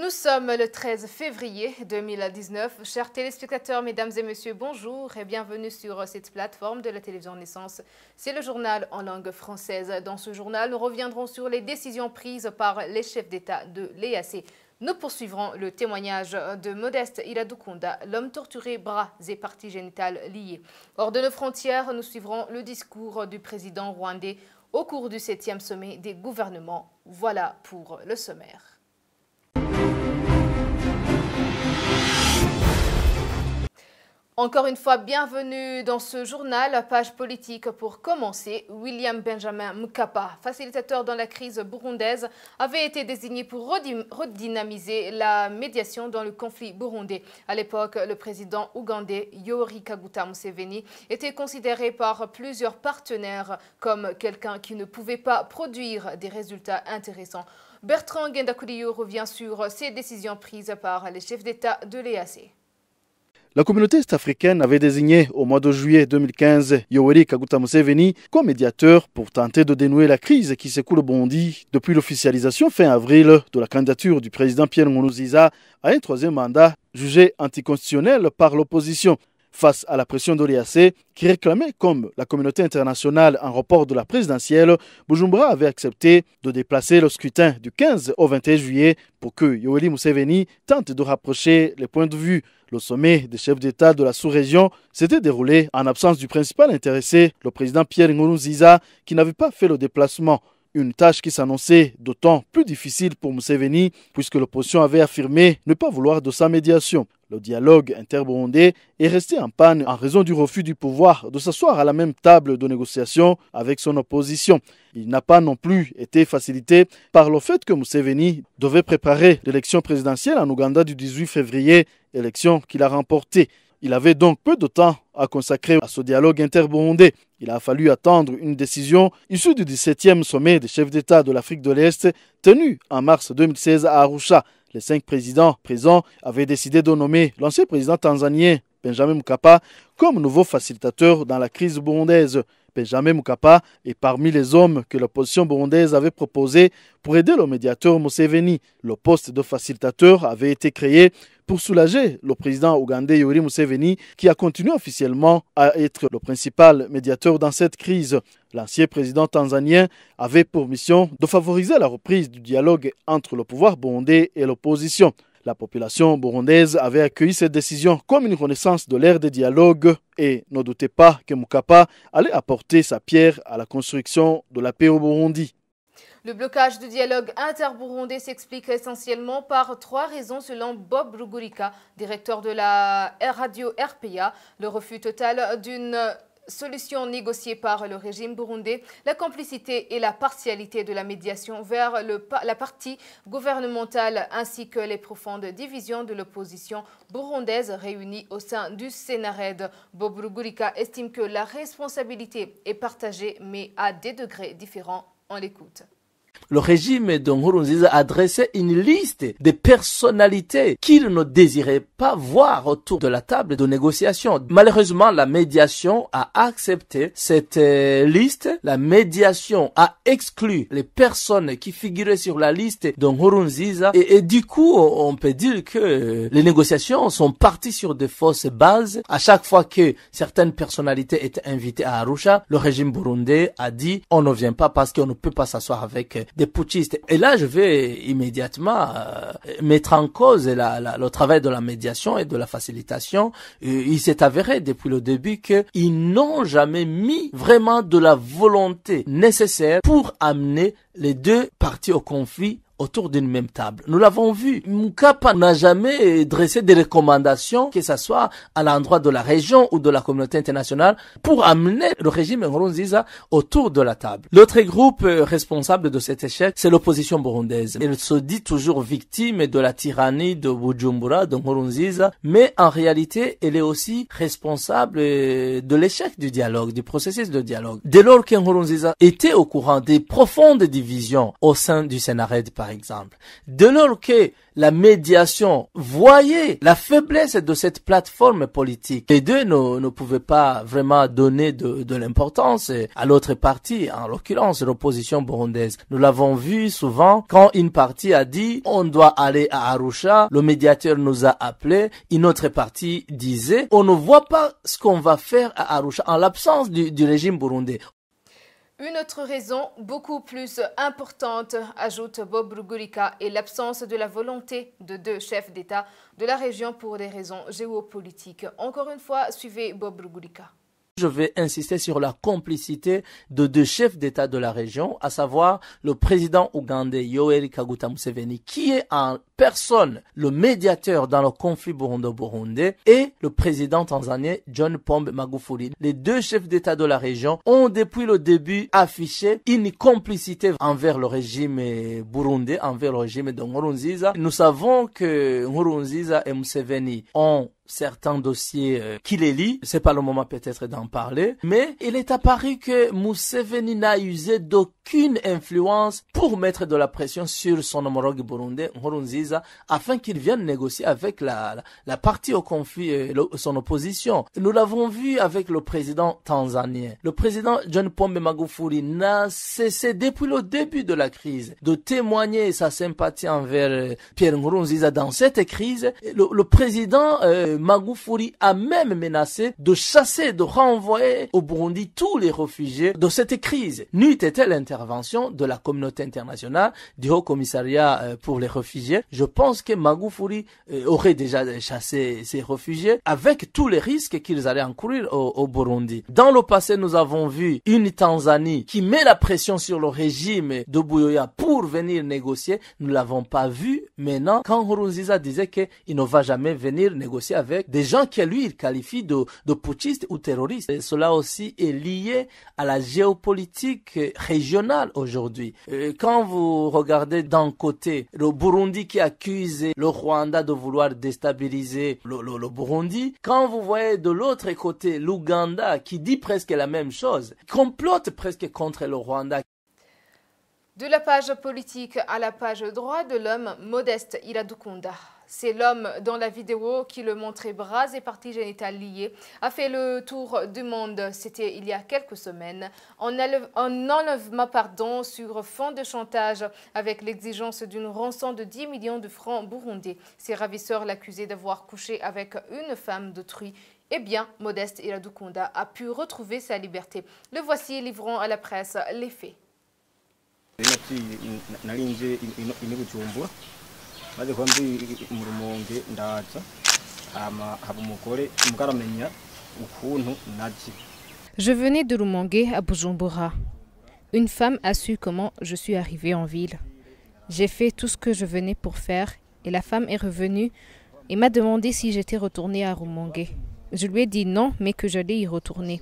Nous sommes le 13 février 2019. Chers téléspectateurs, mesdames et messieurs, bonjour et bienvenue sur cette plateforme de la télévision Naissance. C'est le journal en langue française. Dans ce journal, nous reviendrons sur les décisions prises par les chefs d'État de l'EAC. Nous poursuivrons le témoignage de Modeste Iradukunda, l'homme torturé, bras et parties génitales liées. Hors de nos frontières, nous suivrons le discours du président rwandais au cours du 7e sommet des gouvernements. Voilà pour le sommaire. Encore une fois, bienvenue dans ce journal, page politique pour commencer. William Benjamin Mkapa, facilitateur dans la crise burundaise, avait été désigné pour redynamiser la médiation dans le conflit burundais. À l'époque, le président ougandais Yoweri Kaguta Museveni était considéré par plusieurs partenaires comme quelqu'un qui ne pouvait pas produire des résultats intéressants. Bertrand Ngendakuriyo revient sur ces décisions prises par les chefs d'État de l'EAC. La communauté est-africaine avait désigné au mois de juillet 2015 Yoweri Kaguta Museveni comme médiateur pour tenter de dénouer la crise qui secoue le Burundi depuis l'officialisation fin avril de la candidature du président Pierre Nkurunziza à un troisième mandat jugé anticonstitutionnel par l'opposition. Face à la pression de l'EAC, qui réclamait comme la communauté internationale un report de la présidentielle, Bujumbura avait accepté de déplacer le scrutin du 15 au 21 juillet pour que Yoweri Museveni tente de rapprocher les points de vue. Le sommet des chefs d'État de la sous-région s'était déroulé en absence du principal intéressé, le président Pierre Nkurunziza, qui n'avait pas fait le déplacement. Une tâche qui s'annonçait d'autant plus difficile pour Museveni, puisque l'opposition avait affirmé ne pas vouloir de sa médiation. Le dialogue interburundais est resté en panne en raison du refus du pouvoir de s'asseoir à la même table de négociation avec son opposition. Il n'a pas non plus été facilité par le fait que Museveni devait préparer l'élection présidentielle en Ouganda du 18 février, élection qu'il a remportée. Il avait donc peu de temps à consacrer à ce dialogue interburundais. Il a fallu attendre une décision issue du 17e sommet des chefs d'État de l'Afrique de l'Est tenu en mars 2016 à Arusha. Les 5 présidents présents avaient décidé de nommer l'ancien président tanzanien Benjamin Mkapa comme nouveau facilitateur dans la crise burundaise. Benjamin Mkapa est parmi les hommes que l'opposition burundaise avait proposé pour aider le médiateur Museveni. Le poste de facilitateur avait été créé pour soulager le président ougandais Yoweri Museveni, qui a continué officiellement à être le principal médiateur dans cette crise. L'ancien président tanzanien avait pour mission de favoriser la reprise du dialogue entre le pouvoir burundais et l'opposition. La population burundaise avait accueilli cette décision comme une renaissance de l'ère des dialogues et ne doutait pas que Mkapa allait apporter sa pierre à la construction de la paix au Burundi. Le blocage du dialogue interburundais s'explique essentiellement par 3 raisons selon Bob Rugurika, directeur de la radio RPA. Le refus total d'une solution négociée par le régime burundais, la complicité et la partialité de la médiation vers la partie gouvernementale ainsi que les profondes divisions de l'opposition burundaise réunies au sein du Sénarède. Bob Rugurika estime que la responsabilité est partagée mais à des degrés différents. On l'écoute. Le régime de Nkurunziza a dressé une liste de personnalités qu'il ne désirait pas voir autour de la table de négociation. Malheureusement, la médiation a accepté cette liste. La médiation a exclu les personnes qui figuraient sur la liste de Nkurunziza. Et du coup, on peut dire que les négociations sont parties sur de fausses bases. À chaque fois que certaines personnalités étaient invitées à Arusha, le régime burundais a dit on ne vient pas parce qu'on ne peut pas s'asseoir avec des putschistes. Et là, je vais immédiatement mettre en cause le travail de la médiation et de la facilitation. Il s'est avéré depuis le début qu'ils n'ont jamais mis vraiment de la volonté nécessaire pour amener les 2 parties au conflit autour d'une même table. Nous l'avons vu, Mkapa n'a jamais dressé des recommandations, que ce soit à l'endroit de la région ou de la communauté internationale, pour amener le régime Nkurunziza autour de la table. L'autre groupe responsable de cet échec, c'est l'opposition burundaise. Elle se dit toujours victime de la tyrannie de Bujumbura, de Nkurunziza, mais en réalité, elle est aussi responsable de l'échec du dialogue, du processus de dialogue. Dès lors que Nkurunziza était au courant des profondes divisions au sein du Sénarède, par par exemple. Dès lors que la médiation voyait la faiblesse de cette plateforme politique, les deux ne pouvaient pas vraiment donner de l'importance à l'autre partie, en l'occurrence l'opposition burundaise. Nous l'avons vu souvent quand une partie a dit on doit aller à Arusha, le médiateur nous a appelés, une autre partie disait on ne voit pas ce qu'on va faire à Arusha en l'absence du régime burundais. Une autre raison, beaucoup plus importante, ajoute Bob Rugurika, est l'absence de la volonté de deux chefs d'État de la région pour des raisons géopolitiques. Encore une fois, suivez Bob Rugurika. Je vais insister sur la complicité de deux chefs d'État de la région, à savoir le président ougandais Yoweri Kaguta Museveni, qui est en personne le médiateur dans le conflit burundo-burundais, et le président tanzanien John Pombe Magufuli. Les deux chefs d'État de la région ont depuis le début affiché une complicité envers le régime burundais, envers le régime de Nkurunziza. Nous savons que Nkurunziza et Museveni ont certains dossiers qui les lient, c'est pas le moment peut-être d'en parler, mais il est apparu que Museveni n'a usé d'aucune influence pour mettre de la pression sur son homologue burundais Nkurunziza afin qu'il vienne négocier avec la partie au conflit, son opposition. Nous l'avons vu avec le président tanzanien. Le président John Pombe Magufuli n'a cessé depuis le début de la crise de témoigner sa sympathie envers Pierre Nkurunziza dans cette crise. Le président Magufuli a même menacé de chasser, de renvoyer au Burundi tous les réfugiés de cette crise. N'eût été l'intervention de la communauté internationale, du Haut Commissariat pour les réfugiés, je pense que Magufuli aurait déjà chassé ces réfugiés avec tous les risques qu'ils allaient encourir au Burundi. Dans le passé, nous avons vu une Tanzanie qui met la pression sur le régime de Buyoya pour venir négocier. Nous ne l'avons pas vu maintenant quand Nkurunziza disait qu'il ne va jamais venir négocier avec des gens que lui il qualifie de putschistes ou terroristes. Et cela aussi est lié à la géopolitique régionale aujourd'hui. Quand vous regardez d'un côté le Burundi qui accuse le Rwanda de vouloir déstabiliser le Burundi, quand vous voyez de l'autre côté l'Ouganda qui dit presque la même chose, complote presque contre le Rwanda. De la page politique à la page droit de l'homme, Modeste Iradukunda. C'est l'homme dans la vidéo qui le montrait bras et parties génitales liées, a fait le tour du monde, c'était il y a quelques semaines, en enlèvement sur fond de chantage avec l'exigence d'une rançon de 10 millions de francs burundais. Ses ravisseurs l'accusaient d'avoir couché avec une femme d'autrui. Eh bien, Modeste Iradukunda a pu retrouver sa liberté. Le voici livrant à la presse les faits. Je venais de Rumonge à Bujumbura. Une femme a su comment je suis arrivée en ville. J'ai fait tout ce que je venais pour faire et la femme est revenue et m'a demandé si j'étais retournée à Rumonge. Je lui ai dit non, mais que j'allais y retourner.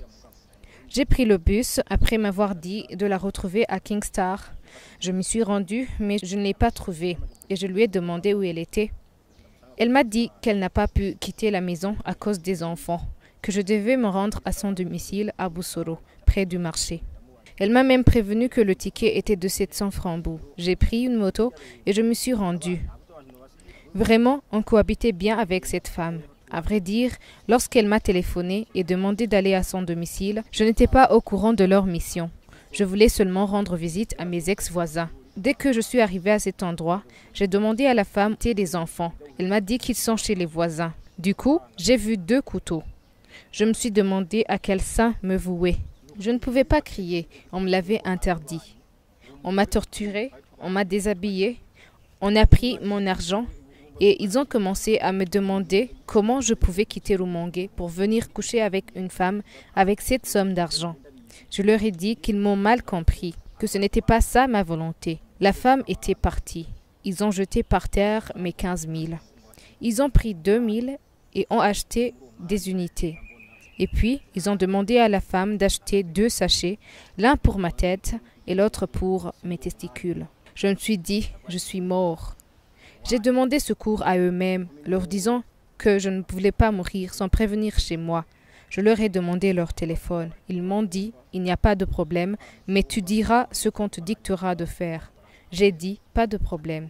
J'ai pris le bus après m'avoir dit de la retrouver à Kingstar. Je m'y suis rendue, mais je ne l'ai pas trouvée et je lui ai demandé où elle était. Elle m'a dit qu'elle n'a pas pu quitter la maison à cause des enfants, que je devais me rendre à son domicile à Boussoro, près du marché. Elle m'a même prévenu que le ticket était de 700 francs. J'ai pris une moto et je me suis rendue. Vraiment, on cohabitait bien avec cette femme. À vrai dire, lorsqu'elle m'a téléphoné et demandé d'aller à son domicile, je n'étais pas au courant de leur mission. Je voulais seulement rendre visite à mes ex-voisins. Dès que je suis arrivée à cet endroit, j'ai demandé à la femme des enfants. Elle m'a dit qu'ils sont chez les voisins. Du coup, j'ai vu 2 couteaux. Je me suis demandé à quel saint me vouer. Je ne pouvais pas crier, on me l'avait interdit. On m'a torturée, on m'a déshabillée, on a pris mon argent et ils ont commencé à me demander comment je pouvais quitter Rumonge pour venir coucher avec une femme avec cette somme d'argent. Je leur ai dit qu'ils m'ont mal compris, que ce n'était pas ça ma volonté. La femme était partie. Ils ont jeté par terre mes 15 000. Ils ont pris 2 000 et ont acheté des unités. Et puis, ils ont demandé à la femme d'acheter 2 sachets, l'un pour ma tête et l'autre pour mes testicules. Je me suis dit, je suis mort. J'ai demandé secours à eux-mêmes, leur disant que je ne voulais pas mourir sans prévenir chez moi. Je leur ai demandé leur téléphone. Ils m'ont dit, il n'y a pas de problème, mais tu diras ce qu'on te dictera de faire. J'ai dit « pas de problème ».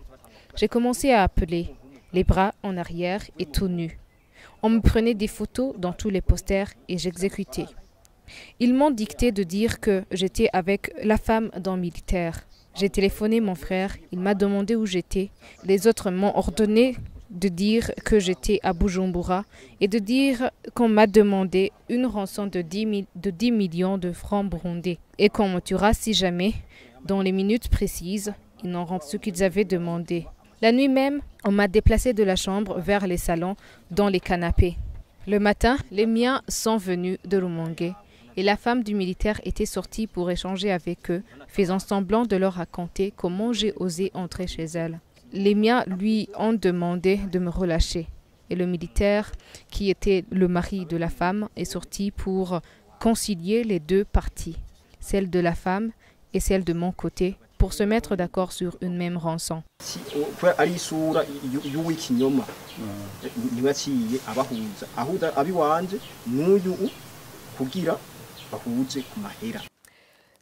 J'ai commencé à appeler, les bras en arrière et tout nu. On me prenait des photos dans tous les posters et j'exécutais. Ils m'ont dicté de dire que j'étais avec la femme d'un militaire. J'ai téléphoné mon frère, il m'a demandé où j'étais. Les autres m'ont ordonné de dire que j'étais à Bujumbura et de dire qu'on m'a demandé une rançon de 10 millions de francs burundais et qu'on me tuera si jamais, dans les minutes précises, ils n'auront ce qu'ils avaient demandé. La nuit même, on m'a déplacé de la chambre vers les salons, dans les canapés. Le matin, les miens sont venus de Rumongue et la femme du militaire était sortie pour échanger avec eux, faisant semblant de leur raconter comment j'ai osé entrer chez elle. Les miens lui ont demandé de me relâcher et le militaire, qui était le mari de la femme, est sorti pour concilier les deux parties, celle de la femme et celle de mon côté, pour se mettre d'accord sur une même rançon.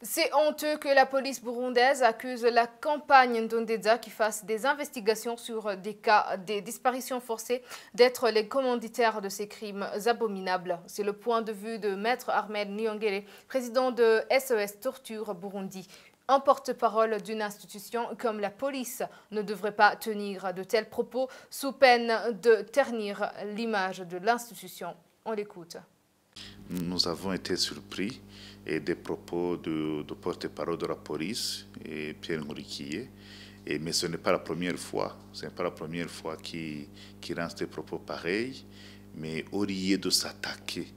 C'est honteux que la police burundaise accuse la campagne Ndondeza qui fasse des investigations sur des cas de disparitions forcées d'être les commanditaires de ces crimes abominables. C'est le point de vue de Maître Armel Niyongere, président de SOS Torture Burundi. Un porte-parole d'une institution comme la police ne devrait pas tenir de tels propos sous peine de ternir l'image de l'institution. On l'écoute. Nous avons été surpris des propos de porte-parole de la police, Pierre Ngurikiye, mais ce n'est pas la première fois. Ce n'est pas la première fois qu'il lance des propos pareils, mais au lieu de s'attaquer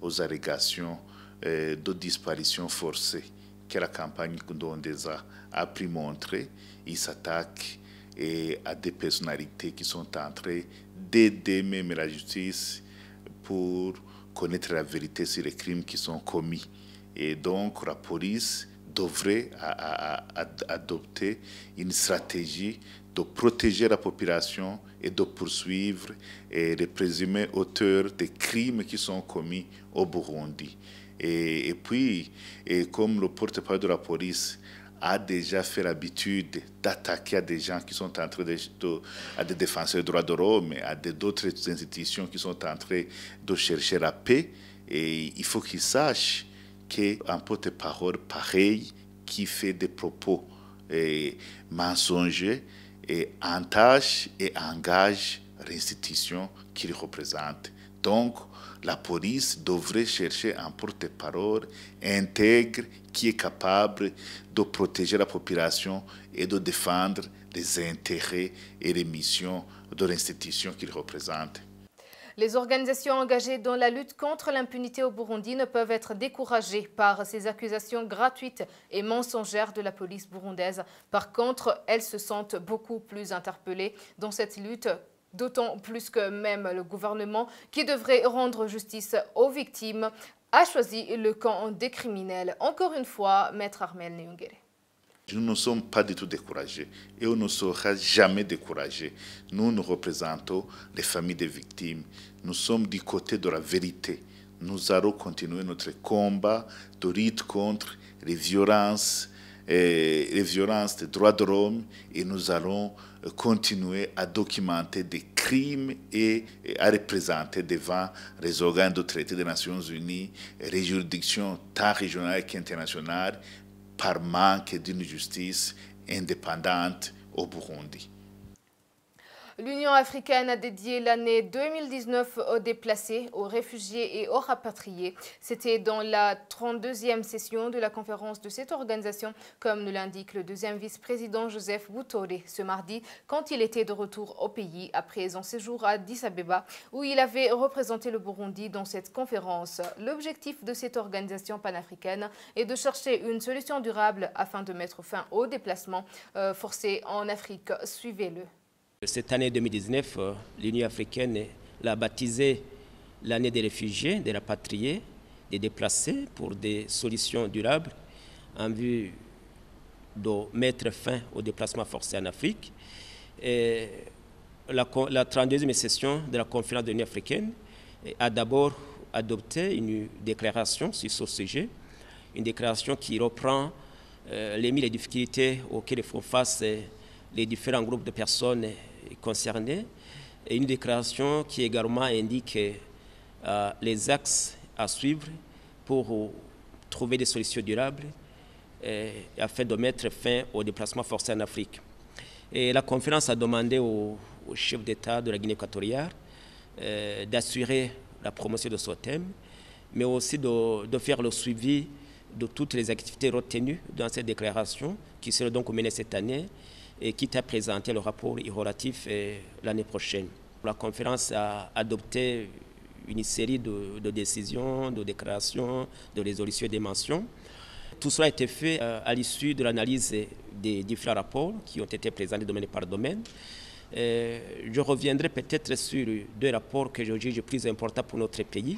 aux allégations de disparition forcée que la campagne Ndondeza a pu montrer, il s'attaque à des personnalités qui sont en train d'aider même la justice pour connaître la vérité sur les crimes qui sont commis. Et donc la police devrait adopter une stratégie de protéger la population et de poursuivre les présumés auteurs des crimes qui sont commis au Burundi. Et puis, comme le porte-parole de la police a déjà fait l'habitude d'attaquer à des gens qui sont en train à des défenseurs des droits de l'homme, à d'autres institutions qui sont en train de chercher la paix, et il faut qu'ils sachent qu'un porte-parole pareil qui fait des propos mensongers entache et engage l'institution qu'il représente. Donc, la police devrait chercher un porte-parole intègre qui est capable de protéger la population et de défendre les intérêts et les missions de l'institution qu'il représente. Les organisations engagées dans la lutte contre l'impunité au Burundi ne peuvent être découragées par ces accusations gratuites et mensongères de la police burundaise. Par contre, elles se sentent beaucoup plus interpellées dans cette lutte, d'autant plus que même le gouvernement, qui devrait rendre justice aux victimes, a choisi le camp des criminels. Encore une fois, Maître Armel Niyongere. Nous ne sommes pas du tout découragés et on ne sera jamais découragés. Nous représentons les familles des victimes. Nous sommes du côté de la vérité. Nous allons continuer notre combat de lutte contre les violences des droits de l'homme et nous allons continuer à documenter des crimes et à représenter devant les organes de traité des Nations Unies, les juridictions tant régionales qu'internationales, par manque d'une justice indépendante au Burundi. L'Union africaine a dédié l'année 2019 aux déplacés, aux réfugiés et aux rapatriés. C'était dans la 32e session de la conférence de cette organisation, comme nous l'indique le deuxième vice-président Joseph Butore ce mardi, quand il était de retour au pays après son séjour à Addis Abeba, où il avait représenté le Burundi dans cette conférence. L'objectif de cette organisation panafricaine est de chercher une solution durable afin de mettre fin aux déplacements forcés en Afrique. Suivez-le. Cette année 2019, l'Union africaine l'a baptisée l'année des réfugiés, des rapatriés, des déplacés pour des solutions durables en vue de mettre fin aux déplacements forcés en Afrique. Et la 32e session de la conférence de l'Union africaine a d'abord adopté une déclaration sur ce sujet, une déclaration qui reprend les difficultés auxquelles font face les différents groupes de personnes concernées. Et une déclaration qui également indique les axes à suivre pour trouver des solutions durables afin de mettre fin aux déplacements forcés en Afrique. Et la conférence a demandé au chef d'État de la Guinée équatoriale d'assurer la promotion de ce thème, mais aussi de faire le suivi de toutes les activités retenues dans cette déclaration qui sera donc menée cette année et qui t'a présenté le rapport relatif l'année prochaine. La conférence a adopté une série de décisions, de déclarations, de résolutions et de mentions. Tout cela a été fait à l'issue de l'analyse des différents rapports qui ont été présentés domaine par domaine. Je reviendrai peut-être sur 2 rapports que je juge plus importants pour notre pays.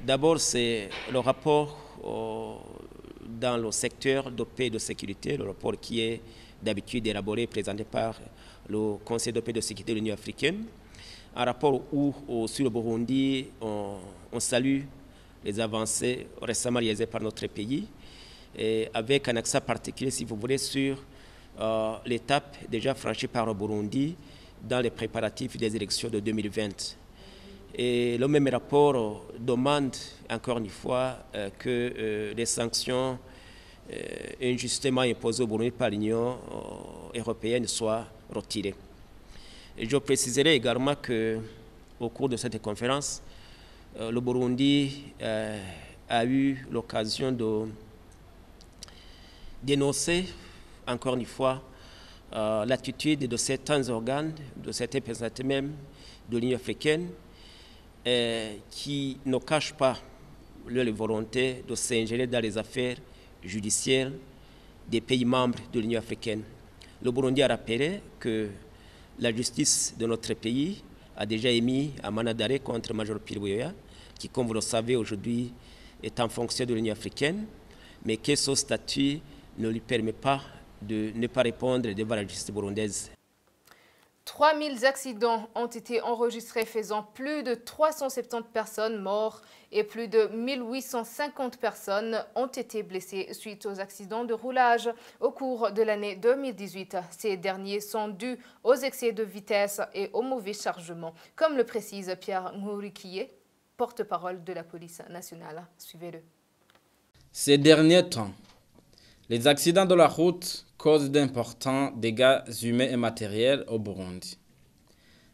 D'abord, c'est le rapport dans le secteur de paix et de sécurité, le rapport qui est d'habitude élaboré et présenté par le Conseil de paix et de sécurité de l'Union africaine. Un rapport où, sur le Burundi, on salue les avancées récemment réalisées par notre pays, et avec un accent particulier, si vous voulez, sur l'étape déjà franchie par le Burundi dans les préparatifs des élections de 2020. Et le même rapport demande encore une fois que les sanctions injustement imposées au Burundi par l'Union européenne soient retirées. Et je préciserai également qu'au cours de cette conférence, le Burundi a eu l'occasion de dénoncer encore une fois l'attitude de certains organes, de certains représentants même de l'Union africaine qui ne cachent pas leur volonté de s'ingérer dans les affaires judiciaires des pays membres de l'Union africaine. Le Burundi a rappelé que la justice de notre pays a déjà émis un mandat d'arrêt contre Major Pierre Buyoya, qui, comme vous le savez, aujourd'hui est en fonction de l'Union africaine, mais que ce statut ne lui permet pas de ne pas répondre devant la justice burundaise. 3000 accidents ont été enregistrés faisant plus de 370 personnes mortes et plus de 1850 personnes ont été blessées suite aux accidents de roulage au cours de l'année 2018. Ces derniers sont dus aux excès de vitesse et au mauvais chargement, comme le précise Pierre Ngourikiye, porte-parole de la police nationale. Suivez-le. Ces derniers temps, les accidents de la route causent d'importants dégâts humains et matériels au Burundi.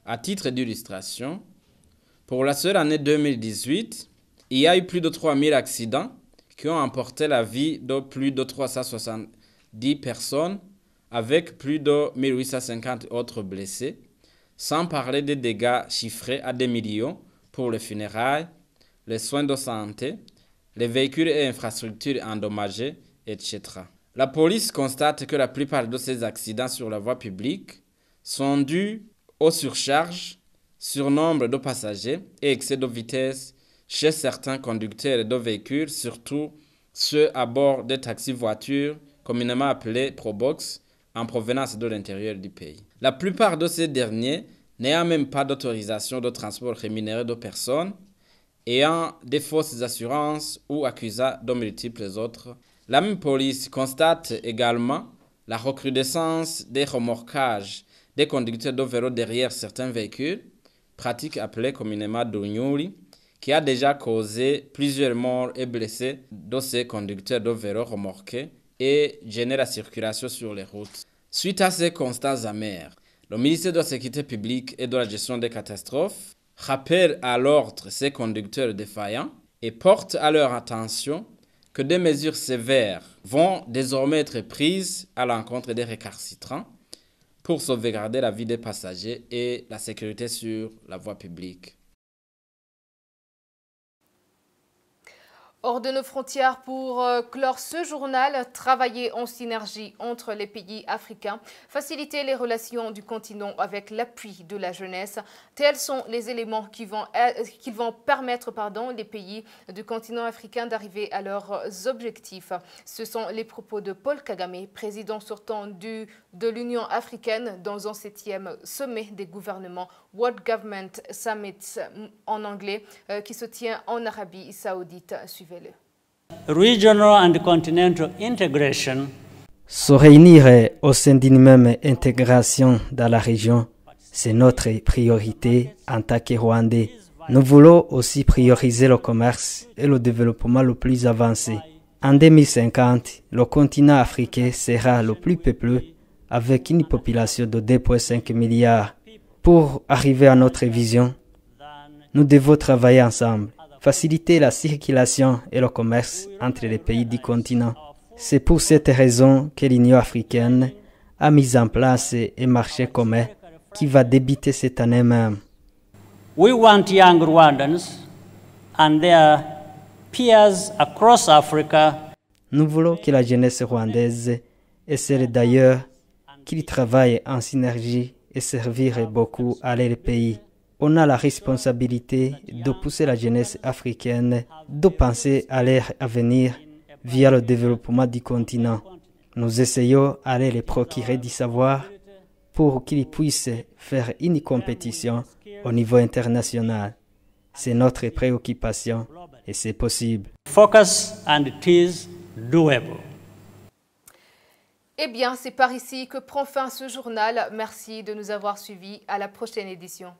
À titre d'illustration, pour la seule année 2018, il y a eu plus de 3000 accidents qui ont emporté la vie de plus de 370 personnes avec plus de 1850 autres blessés, sans parler des dégâts chiffrés à des millions pour les funérailles, les soins de santé, les véhicules et infrastructures endommagés, etc. La police constate que la plupart de ces accidents sur la voie publique sont dus aux surcharges, surnombre de passagers et excès de vitesse chez certains conducteurs de véhicules, surtout ceux à bord des taxis-voitures, communément appelés Probox, en provenance de l'intérieur du pays. La plupart de ces derniers n'ayant même pas d'autorisation de transport rémunéré de personnes, ayant des fausses assurances ou accusant de multiples autres. La même police constate également la recrudescence des remorquages des conducteurs de vélo derrière certains véhicules, pratique appelée communément Dounyuri, qui a déjà causé plusieurs morts et blessés de ces conducteurs de vélo remorqués et gêné la circulation sur les routes. Suite à ces constats amers, le ministère de la Sécurité publique et de la gestion des catastrophes rappelle à l'ordre ces conducteurs défaillants et porte à leur attention que des mesures sévères vont désormais être prises à l'encontre des récalcitrants pour sauvegarder la vie des passagers et la sécurité sur la voie publique. Hors de nos frontières pour clore ce journal, travailler en synergie entre les pays africains, faciliter les relations du continent avec l'appui de la jeunesse. Tels sont les éléments qui vont permettre les pays du continent africain d'arriver à leurs objectifs. Ce sont les propos de Paul Kagame, président sortant de l'Union africaine dans un 7e sommet des gouvernements World Government Summit en anglais qui se tient en Arabie Saoudite. Suivez-le. Regional and continental integration Se réunir au sein d'une même intégration dans la région, c'est notre priorité en tant que Rwandais. Nous voulons aussi prioriser le commerce et le développement le plus avancé. En 2050, le continent africain sera le plus peuplé avec une population de 2,5 milliards. Pour arriver à notre vision, nous devons travailler ensemble, faciliter la circulation et le commerce entre les pays du continent. C'est pour cette raison que l'Union africaine a mis en place un marché commun qui va débuter cette année même. We want young Rwandans and their peers across Africa. Nous voulons que la jeunesse rwandaise et celle d'ailleurs qu'ils travaillent en synergie et servir beaucoup à leur pays. On a la responsabilité de pousser la jeunesse africaine de penser à leur avenir via le développement du continent. Nous essayons à les procurer du savoir pour qu'ils puissent faire une compétition au niveau international. C'est notre préoccupation et c'est possible. Focus and it is doable. Eh bien, c'est par ici que prend fin ce journal. Merci de nous avoir suivis. À la prochaine édition.